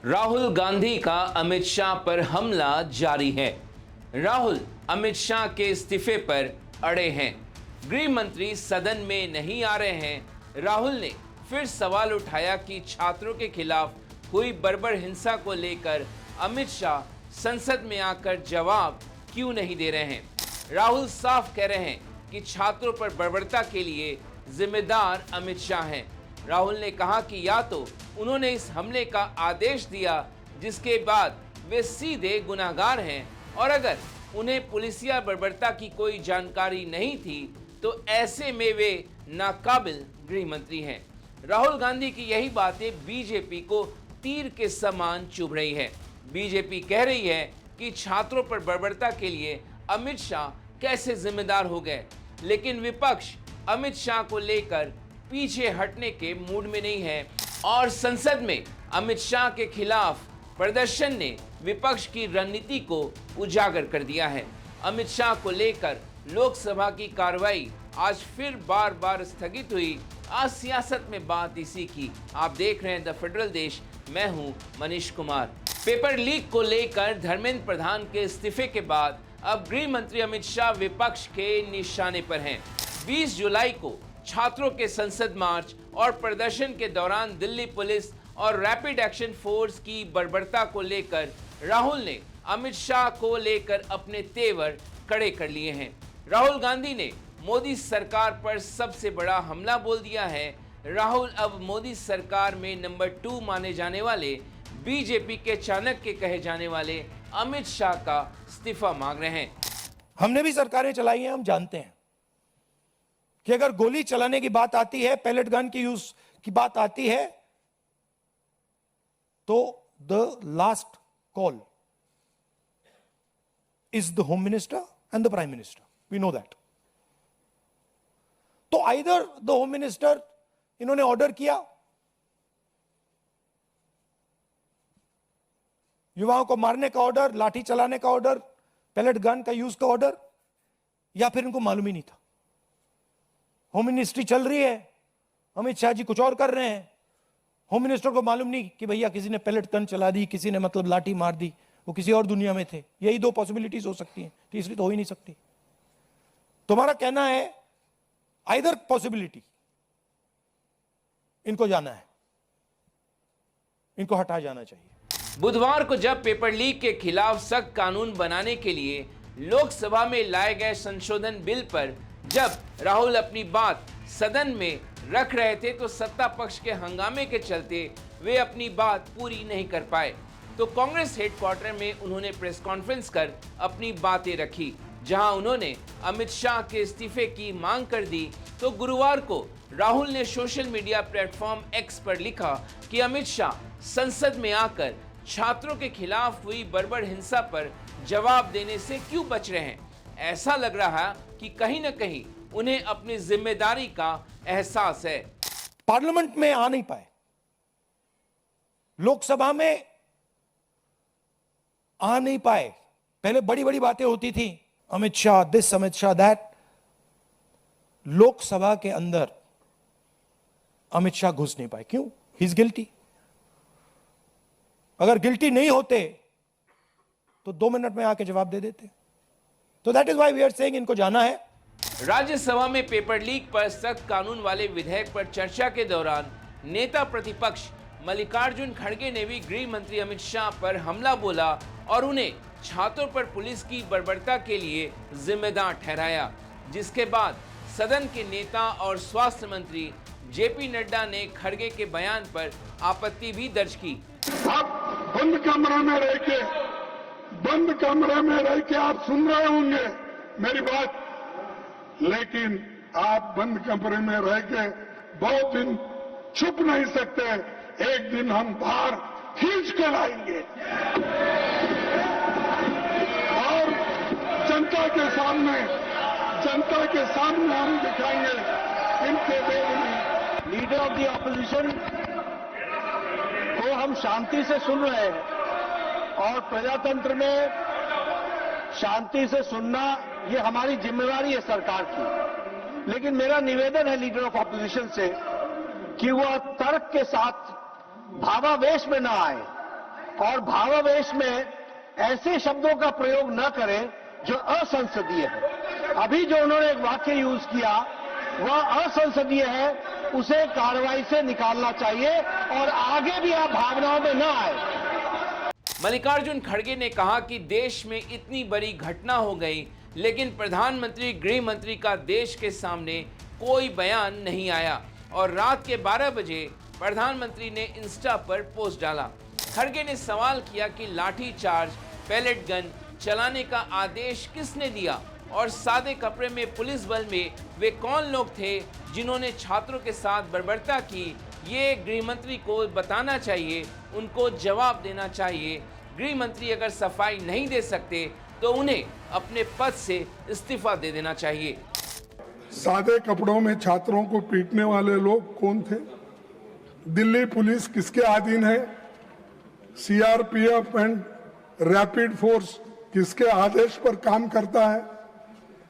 राहुल गांधी का अमित शाह पर हमला जारी है। राहुल अमित शाह के इस्तीफे पर अड़े हैं। गृह मंत्री सदन में नहीं आ रहे हैं। राहुल ने फिर सवाल उठाया कि छात्रों के खिलाफ हुई बर्बर हिंसा को लेकर अमित शाह संसद में आकर जवाब क्यों नहीं दे रहे हैं। राहुल साफ कह रहे हैं कि छात्रों पर बर्बरता के लिए जिम्मेदार अमित शाह हैं। राहुल ने कहा कि या तो उन्होंने इस हमले का आदेश दिया जिसके बाद वे सीधे गुनाहगार हैं, और अगर उन्हें पुलिसिया बर्बरता की कोई जानकारी नहीं थी तो ऐसे में वे नाकाबिल गृह मंत्री हैं। राहुल गांधी की यही बातें बीजेपी को तीर के समान चुभ रही है। बीजेपी कह रही है कि छात्रों पर बर्बरता के लिए अमित शाह कैसे जिम्मेदार हो गए, लेकिन विपक्ष अमित शाह को लेकर पीछे हटने के मूड में नहीं है और संसद में अमित शाह के खिलाफ प्रदर्शन ने विपक्ष की रणनीति को उजागर कर दिया है। अमित शाह को लेकर लोकसभा की कार्रवाई आज फिर बार बार स्थगित हुई। आज सियासत में बात इसी की। आप देख रहे हैं द फेडरल देश, मैं हूं मनीष कुमार। पेपर लीक को लेकर धर्मेंद्र प्रधान के इस्तीफे के बाद अब गृह मंत्री अमित शाह विपक्ष के निशाने पर हैं। 20 जुलाई को छात्रों के संसद मार्च और प्रदर्शन के दौरान दिल्ली पुलिस और रैपिड एक्शन फोर्स की बर्बरता को लेकर राहुल ने अमित शाह को लेकर अपने तेवर कड़े कर लिए हैं। राहुल गांधी ने मोदी सरकार पर सबसे बड़ा हमला बोल दिया है। राहुल अब मोदी सरकार में नंबर 2 माने जाने वाले बीजेपी के चाणक्य कहे जाने वाले अमित शाह का इस्तीफा मांग रहे हैं। हमने भी सरकारें चलाई हैं, हम जानते हैं कि अगर गोली चलाने की बात आती है, पैलेट गन की यूज की बात आती है, तो the last call is the home minister and the prime minister. We know that. तो आइदर द होम मिनिस्टर, इन्होंने ऑर्डर किया युवाओं को मारने का ऑर्डर, लाठी चलाने का ऑर्डर, पैलेट गन का यूज का ऑर्डर, या फिर इनको मालूम ही नहीं था। होम मिनिस्ट्री चल रही है, अमित शाह जी कुछ और कर रहे हैं, होम मिनिस्टर को मालूम नहीं कि भैया किसी ने पैलेट गन चला दी, किसी ने मतलब लाठी मार दी, वो किसी और दुनिया में थे। यही 2 पॉसिबिलिटीज हो सकती हैं, तीसरी तो हो ही नहीं सकती। तुम्हारा कहना है आइदर पॉसिबिलिटी, इनको जाना है, इनको हटाया जाना चाहिए। बुधवार को जब पेपर लीक के खिलाफ सख्त कानून बनाने के लिए लोकसभा में लाए गए संशोधन बिल पर जब राहुल अपनी बात सदन में रख रहे थे तो सत्ता पक्ष के हंगामे के चलते वे अपनी बात पूरी नहीं कर पाए। तो कांग्रेस हेडक्वार्टर में उन्होंने प्रेस कॉन्फ्रेंस कर अपनी बातें रखी, जहां उन्होंने अमित शाह के इस्तीफे की मांग कर दी। तो गुरुवार को राहुल ने सोशल मीडिया प्लेटफॉर्म एक्स पर लिखा कि अमित शाह संसद में आकर छात्रों के खिलाफ हुई बर्बर हिंसा पर जवाब देने से क्यों बच रहे हैं। ऐसा लग रहा है कि कहीं न कहीं उन्हें अपनी जिम्मेदारी का एहसास है। पार्लियामेंट में आ नहीं पाए, लोकसभा में आ नहीं पाए। पहले बड़ी बड़ी बातें होती थी, अमित शाह दिस, अमित शाह दैट। लोकसभा के अंदर अमित शाह घुस नहीं पाए। क्यों? He is guilty. अगर गिल्टी नहीं होते तो 2 मिनट में आके जवाब दे देते। तो that is why we are saying इनको जाना है। राज्यसभा में पेपर लीक पर सख्त कानून वाले विधेयक पर चर्चा के दौरान नेता प्रतिपक्ष मल्लिकार्जुन खड़गे ने भी गृह मंत्री अमित शाह पर हमला बोला और उन्हें छात्रों पर पुलिस की बर्बरता के लिए जिम्मेदार ठहराया, जिसके बाद सदन के नेता और स्वास्थ्य मंत्री जेपी नड्डा ने खड़गे के बयान पर आपत्ति भी दर्ज की। आप बंद कमरे में रह के आप सुन रहे होंगे मेरी बात, लेकिन आप बंद कमरे में रह के बहुत दिन छुप नहीं सकते। एक दिन हम बाहर खींच के लाएंगे और जनता के सामने हम दिखाएंगे इनके देश में। लीडर ऑफ द ऑपोजिशन को हम शांति से सुन रहे हैं और प्रजातंत्र में शांति से सुनना ये हमारी जिम्मेदारी है सरकार की। लेकिन मेरा निवेदन है लीडर ऑफ ऑपोजिशन से कि वह तर्क के साथ भावावेश में न आए और भावावेश में ऐसे शब्दों का प्रयोग न करें जो असंसदीय है। अभी जो उन्होंने एक वाक्य यूज किया वह असंसदीय है, उसे कार्रवाई से निकालना चाहिए और आगे भी आप भावनाओं में न आए। मल्लिकार्जुन खड़गे ने कहा कि देश में इतनी बड़ी घटना हो गई, लेकिन प्रधानमंत्री गृह मंत्री का देश के सामने कोई बयान नहीं आया और रात के 12 बजे प्रधानमंत्री ने इंस्टा पर पोस्ट डाला। खड़गे ने सवाल किया कि लाठी चार्ज, पैलेट गन चलाने का आदेश किसने दिया और सादे कपड़े में पुलिस बल में वे कौन लोग थे जिन्होंने छात्रों के साथ बर्बरता की। ये गृह मंत्री को बताना चाहिए, उनको जवाब देना चाहिए। गृह मंत्री अगर सफाई नहीं दे सकते तो उन्हें अपने पद से इस्तीफा दे देना चाहिए। सादे कपड़ों में छात्रों को पीटने वाले लोग कौन थे? दिल्ली पुलिस किसके अधीन है? सीआरपीएफ एंड रैपिड फोर्स किसके आदेश पर काम करता है?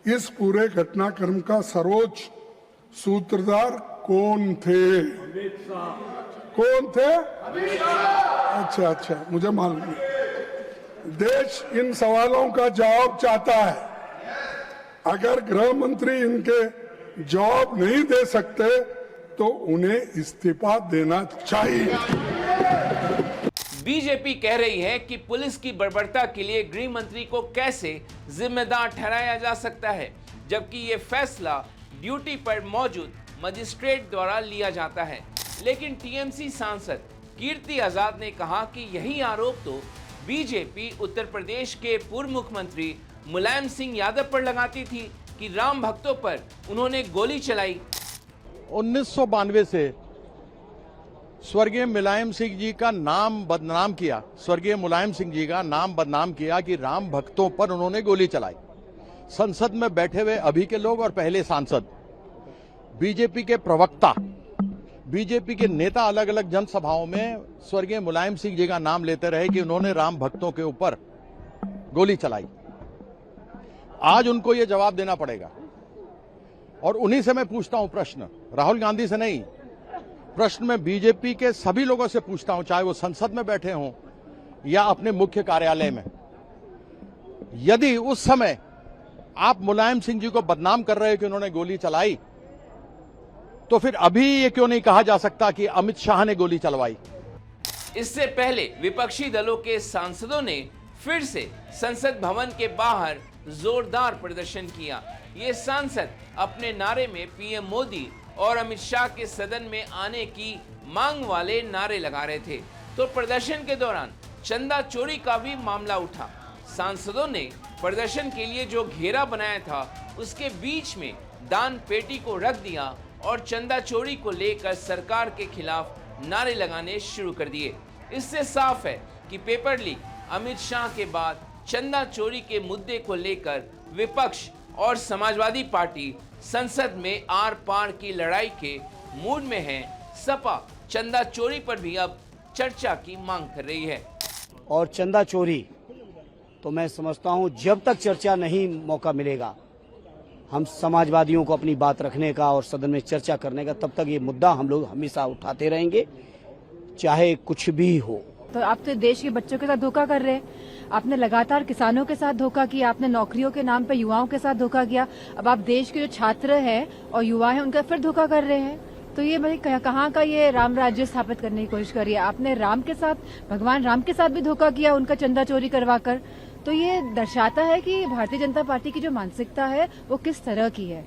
इस पूरे घटनाक्रम का सर्वोच्च सूत्रधार कौन थे? कौन थे? अच्छा, मुझे मालूम है। देश इन सवालों का जवाब चाहता है। अगर गृह मंत्री इनके जवाब नहीं दे सकते तो उन्हें इस्तीफा देना चाहिए। बीजेपी कह रही है कि पुलिस की बर्बरता के लिए गृह मंत्री को कैसे जिम्मेदार ठहराया जा सकता है, जबकि ये फैसला ड्यूटी पर मौजूद मजिस्ट्रेट द्वारा लिया जाता है। लेकिन टीएमसी सांसद कीर्ति आजाद ने कहा कि यही आरोप तो बीजेपी उत्तर प्रदेश के पूर्व मुख्यमंत्री मुलायम सिंह यादव पर लगाती थी कि राम भक्तों पर उन्होंने गोली चलाई। 1992 से स्वर्गीय मुलायम सिंह जी का नाम बदनाम किया, स्वर्गीय मुलायम सिंह जी का नाम बदनाम किया कि राम भक्तों पर उन्होंने गोली चलाई। संसद में बैठे हुए अभी के लोग और पहले सांसद, बीजेपी के प्रवक्ता, बीजेपी के नेता अलग अलग जनसभाओं में स्वर्गीय मुलायम सिंह जी का नाम लेते रहे कि उन्होंने राम भक्तों के ऊपर गोली चलाई। आज उनको यह जवाब देना पड़ेगा और उन्हीं से मैं पूछता हूं प्रश्न, राहुल गांधी से नहीं, प्रश्न में बीजेपी के सभी लोगों से पूछता हूं, चाहे वो संसद में बैठे हों या अपने मुख्य कार्यालय में। यदि उस समय आप मुलायम सिंह जी को बदनाम कर रहे हैं कि उन्होंने गोली चलाई, तो फिर अभी ये क्यों नहीं कहा जा सकता कि अमित शाह ने गोली चलवाई? इससे पहले विपक्षी दलों के सांसदों ने फिर से संसद भवन के बाहर जोरदार प्रदर्शन किया। ये सांसद अपने नारे में पीएम मोदी और अमित शाह के सदन में आने की मांग वाले नारे लगा रहे थे, तो प्रदर्शन के दौरान चंदा चोरी का भी मामला उठा। सांसदों ने प्रदर्शन के लिए जो घेरा बनाया था उसके बीच में दान पेटी को रख दिया और चंदा चोरी को लेकर सरकार के खिलाफ नारे लगाने शुरू कर दिए। इससे साफ है कि पेपर लीक, अमित शाह के बाद चंदा चोरी के मुद्दे को लेकर विपक्ष और समाजवादी पार्टी संसद में आर पार की लड़ाई के मूड में है। सपा चंदा चोरी पर भी अब चर्चा की मांग कर रही है। और चंदा चोरी तो मैं समझता हूं जब तक चर्चा नहीं मौका मिलेगा हम समाजवादियों को अपनी बात रखने का और सदन में चर्चा करने का, तब तक ये मुद्दा हम लोग हमेशा उठाते रहेंगे, चाहे कुछ भी हो। तो आप तो देश के बच्चों के साथ धोखा कर रहे हैं। आपने लगातार किसानों के साथ धोखा किया, आपने नौकरियों के नाम पे युवाओं के साथ धोखा किया। अब आप देश के जो छात्र हैं और युवा हैं उनका फिर धोखा कर रहे हैं। तो ये भाई कहाँ का ये राम राज्य स्थापित करने की कोशिश करी है आपने। राम के साथ, भगवान राम के साथ भी धोखा किया, उनका चंदा चोरी करवा कर। तो ये दर्शाता है कि भारतीय जनता पार्टी की जो मानसिकता है वो किस तरह की है।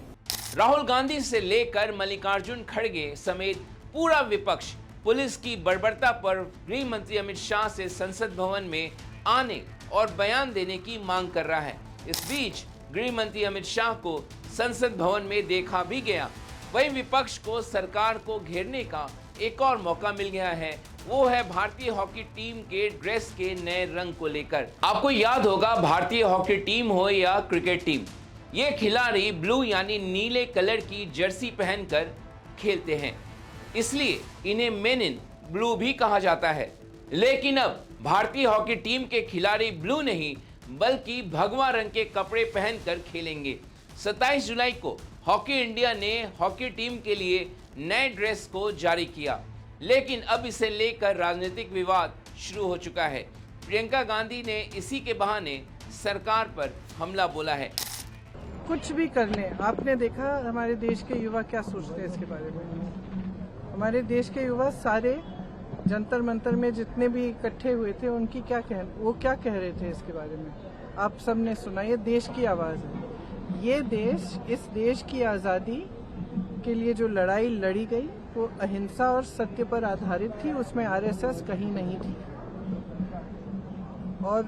राहुल गांधी से लेकर मल्लिकार्जुन खड़गे समेत पूरा विपक्ष पुलिस की बर्बरता पर गृह मंत्री अमित शाह से संसद भवन में आने और बयान देने की मांग कर रहा है। इस बीच गृह मंत्री अमित शाह को संसद भवन में देखा भी गया। वहीं विपक्ष को सरकार को घेरने का एक और मौका मिल गया है, वो है भारतीय हॉकी टीम के ड्रेस के नए रंग को लेकर। आपको याद होगा, भारतीय हॉकी टीम हो या क्रिकेट टीम, ये खिलाड़ी ब्लू यानी नीले कलर की जर्सी पहनकर खेलते हैं, इसलिए इन्हें मेन इन ब्लू भी कहा जाता है। लेकिन अब भारतीय हॉकी टीम के खिलाड़ी ब्लू नहीं बल्कि भगवा रंग के कपड़े पहनकर खेलेंगे। 27 जुलाई को हॉकी इंडिया ने हॉकी टीम के लिए नए ड्रेस को जारी किया, लेकिन अब इसे लेकर राजनीतिक विवाद शुरू हो चुका है। प्रियंका गांधी ने इसी के बहाने सरकार पर हमला बोला है। कुछ भी कर लें, आपने देखा हमारे देश के युवा क्या सोचते हैं इसके बारे में। हमारे देश के युवा सारे जंतर मंतर में जितने भी इकट्ठे हुए थे, उनकी वो क्या कह रहे थे इसके बारे में आप सबने सुना। ये देश की आवाज़ है। ये देश, इस देश की आज़ादी के लिए जो लड़ाई लड़ी गई वो अहिंसा और सत्य पर आधारित थी, उसमें आरएसएस कहीं नहीं थी। और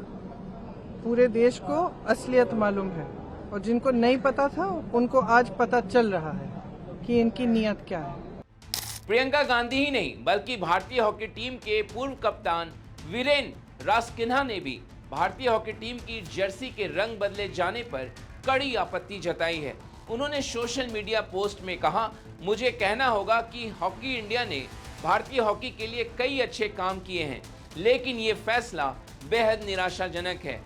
पूरे देश को असलियत मालूम है, और जिनको नहीं पता था उनको आज पता चल रहा है कि इनकी नीयत क्या है। प्रियंका गांधी ही नहीं बल्कि भारतीय हॉकी टीम के पूर्व कप्तान वीरेन रासकिन्हा ने भी भारतीय हॉकी टीम की जर्सी के रंग बदले जाने पर कड़ी आपत्ति जताई है। उन्होंने सोशल मीडिया पोस्ट में कहा, मुझे कहना होगा कि हॉकी इंडिया ने भारतीय हॉकी के लिए कई अच्छे काम किए हैं, लेकिन ये फैसला बेहद निराशाजनक है।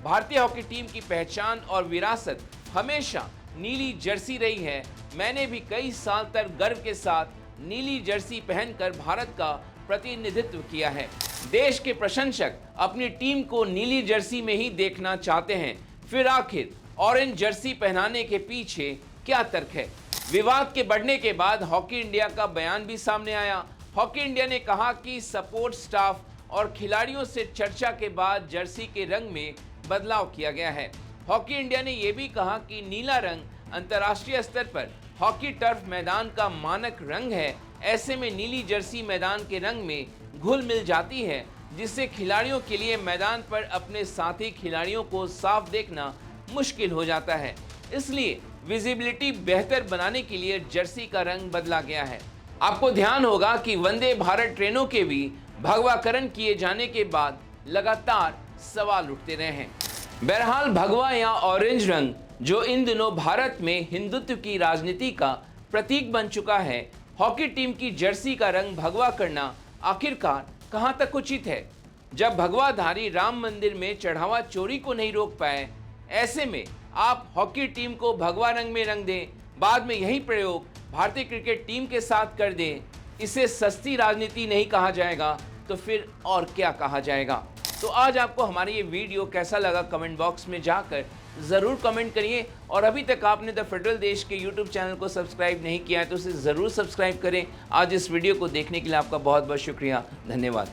भारतीय हॉकी टीम की पहचान और विरासत हमेशा नीली जर्सी रही है। मैंने भी कई साल तक गर्व के साथ नीली जर्सी पहनकर भारत का प्रतिनिधित्व किया है। देश के प्रशंसक अपनी टीम को नीली जर्सी में ही देखना चाहते हैं, फिर आखिर ऑरेंज जर्सी पहनाने के पीछे क्या तर्क है? विवाद के बढ़ने के बाद हॉकी इंडिया का बयान भी सामने आया। हॉकी इंडिया ने कहा कि सपोर्ट स्टाफ और खिलाड़ियों से चर्चा के बाद जर्सी के रंग में बदलाव किया गया है। हॉकी इंडिया ने यह भी कहा कि नीला रंग अंतर्राष्ट्रीय स्तर पर हॉकी टर्फ मैदान का मानक रंग है। ऐसे में नीली जर्सी मैदान के रंग में घुल मिल जाती है, जिससे खिलाड़ियों के लिए मैदान पर अपने साथी खिलाड़ियों को साफ देखना मुश्किल हो जाता है। इसलिए विजिबिलिटी बेहतर बनाने के लिए जर्सी का रंग बदला गया है। आपको ध्यान होगा कि वंदे भारत ट्रेनों के भी भगवाकरण किए जाने के बाद लगातार सवाल उठते रहे हैं। बहरहाल भगवा या ऑरेंज रंग जो इन दिनों भारत में हिंदुत्व की राजनीति का प्रतीक बन चुका है, हॉकी टीम की जर्सी का रंग भगवा करना आखिरकार कहां तक उचित है? जब भगवाधारी राम मंदिर में चढ़ावा चोरी को नहीं रोक पाए, ऐसे में आप हॉकी टीम को भगवा रंग में रंग दें, बाद में यही प्रयोग भारतीय क्रिकेट टीम के साथ कर दें। इसे सस्ती राजनीति नहीं कहा जाएगा तो फिर और क्या कहा जाएगा? तो आज आपको हमारी ये वीडियो कैसा लगा कमेंट बॉक्स में जाकर ज़रूर कमेंट करिए, और अभी तक आपने द फेडरल देश के यूट्यूब चैनल को सब्सक्राइब नहीं किया है तो उसे ज़रूर सब्सक्राइब करें। आज इस वीडियो को देखने के लिए आपका बहुत बहुत शुक्रिया। धन्यवाद।